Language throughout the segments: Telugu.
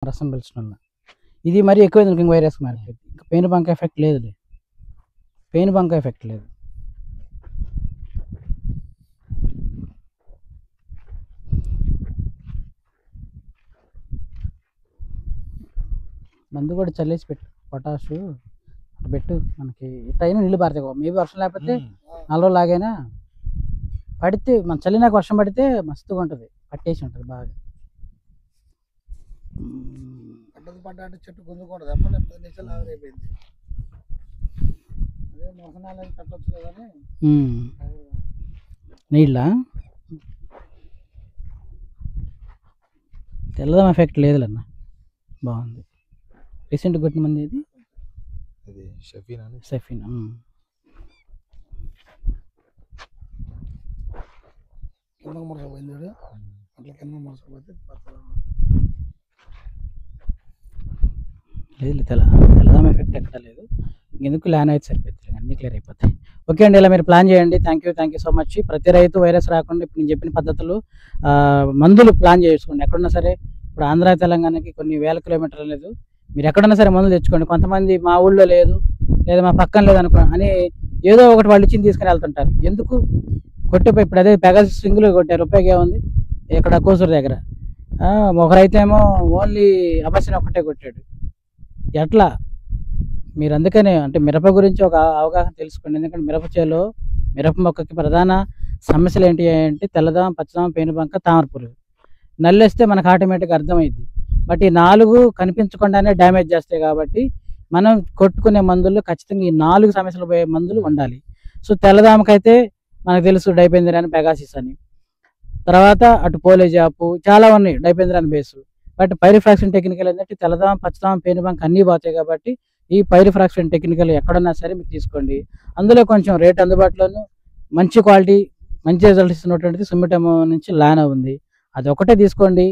రసం పీల్చడం వల్ల. ఇది మరీ ఎక్కువైంది ఇంక వైరస్ మారిపోయింది. ఇంకా పెయిన్ బంక ఎఫెక్ట్ లేదులే, పెయిన్ బంక ఎఫెక్ట్ లేదు. మందు కూడా చల్లేసి పెట్టు, పొటాషు పెట్టు. మనకి ఇట్లయినా నీళ్ళు పారుతాయి. మేబీ వర్షం లేకపోతే 4 రోజులు లాగైనా పడితే, మన చల్లినాక వర్షం పడితే మస్తుగా ఉంటుంది, పట్టేసి ఉంటుంది బాగా. పడ్డ చెట్టు గుంజుకుంటుంది అమ్మ, లేకపోతే నిజాలు ఆవిరైపోయింది. అదే మోసనాలు కట్టొచ్చు కదా నీళ్ళ తెల్లదం ఎఫెక్ట్ లేదులన్న, బాగుంది. రీసెంట్ కొట్టిన మంది ఇది షఫీనా. కింద మరసపోయింది అట్లా, కింద మరసపోతే లేదు, తెల్లదం ఎఫెక్ట్ ఎక్కడ లేదు. ఎందుకు ల్యాన్ అయితే సరిపోతుంది, అన్నీ క్లియర్ అయిపోతాయి. ఓకే అండి, ఇలా మీరు ప్లాన్ చేయండి. Thank you so much. ప్రతి రైతు వైరస్ రాకుండా ఇప్పుడు నేను చెప్పిన పద్ధతులు మందులు ప్లాన్ చేసుకోండి. ఎక్కడున్నా సరే, ఇప్పుడు ఆంధ్ర తెలంగాణకి కొన్ని వేల కిలోమీటర్లు లేదు, మీరు ఎక్కడన్నా సరే మందులు తెచ్చుకోండి. కొంతమంది మా ఊళ్ళో లేదు, లేదా మా పక్కన లేదు అనుకో అని ఏదో ఒకటి వాళ్ళు ఇచ్చి తీసుకుని వెళ్తుంటారు. ఎందుకు కొట్టిపోయి ఇప్పుడు అదే పెగాసిస్ సింగిల్ కొట్టారు, ఉపయోగం ఏముంది? ఇక్కడ కోసూరు దగ్గర ఒకరైతేమో ఓన్లీ అబసిన్ ఒక్కటే కొట్టాడు. ఎట్లా? మీరు అందుకనే అంటే మిరప గురించి ఒక అవగాహన తెలుసుకోండి. ఎందుకంటే మిరప చేలో, మిరప మొక్కకి ప్రధాన సమస్యలు ఏంటి అంటే తెల్లదోమ, పచ్చదోమ, పేనుబంక, తామర పురుగు. నల్లేస్తే మనకు ఆటోమేటిక్గా అర్థమైంది. బట్ ఈ 4 కనిపించకుండానే డ్యామేజ్ చేస్తాయి. కాబట్టి మనం కొట్టుకునే మందుల్లో ఖచ్చితంగా ఈ 4 సమస్యలు పోయే మందులు ఉండాలి. సో తెల్లదోమకైతే మనకు తెలుసు డైపెందిరాన్, పెగాసిస్ అని. తర్వాత అటు పోలేజాపు చాలా ఉన్నాయి, డైపెందిరాన్ బేసు. బట్ పైరిఫ్రాక్షన్ టెక్నికల్ ఏంటంటే తెల్లదోమ, పచ్చదోమ, పేనుబంక అన్నీ పోతాయి. కాబట్టి ఈ పైరిఫ్రాక్షన్ టెక్నికల్ ఎక్కడన్నా సరే మీరు తీసుకోండి. అందులో కొంచెం రేట్ అందుబాటులోను, మంచి క్వాలిటీ, మంచి రిజల్ట్ ఇస్తున్నటువంటిది సుమిటమో నుంచి లానా ఉంది. అది ఒకటే తీసుకోండి,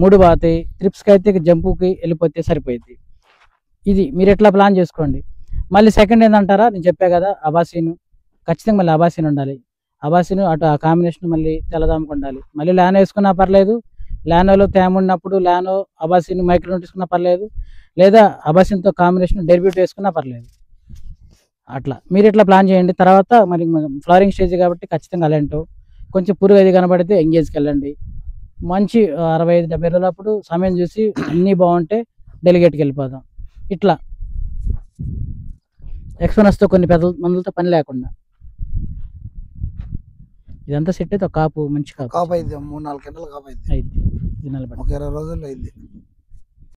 3 పోతాయి. ట్రిప్స్కి అయితే జంపుకి వెళ్ళిపోతే సరిపోయింది. ఇది మీరు ఎట్లా ప్లాన్ చేసుకోండి. మళ్ళీ సెకండ్ ఏంటంటారా, నేను చెప్పా కదా అబాసీను, ఖచ్చితంగా మళ్ళీ అబాసీన్ ఉండాలి. అబాసీను అటు ఆ కాంబినేషన్ మళ్ళీ తెల్లదామకు ఉండాలి. మళ్ళీ ల్యానో వేసుకున్నా పర్లేదు, ల్యానోలో తేమ ఉన్నప్పుడు ల్యానో అబాసీన్ మైక్రోన్యూట్ వేసుకున్నా పర్లేదు, లేదా అబాసీన్తో కాంబినేషన్ డెర్బ్యూట్ వేసుకున్నా పర్లేదు. అట్లా మీరు ఎట్లా ప్లాన్ చేయండి. తర్వాత మరి ఫ్లవరింగ్ స్టేజ్ కాబట్టి ఖచ్చితంగా అలెంటో, కొంచెం పురుగు అది కనబడితే ఎంగేజ్కి వెళ్ళండి. మంచి 65-70 రోజులప్పుడు సమయం చూసి అన్నీ బాగుంటే డెలిగేట్కి వెళ్ళిపోదాం. ఇట్లా ఎక్స్పోనస్తో కొన్ని పెద్ద మందులతో పని లేకుండా ఇదంతా సెట్ అయితే ఒక కాపు, మంచి కాపు అయింది. 3-4 గంటలు కాపు అయింది. ఇది నిలబడి 20 రోజుల్లో అయింది.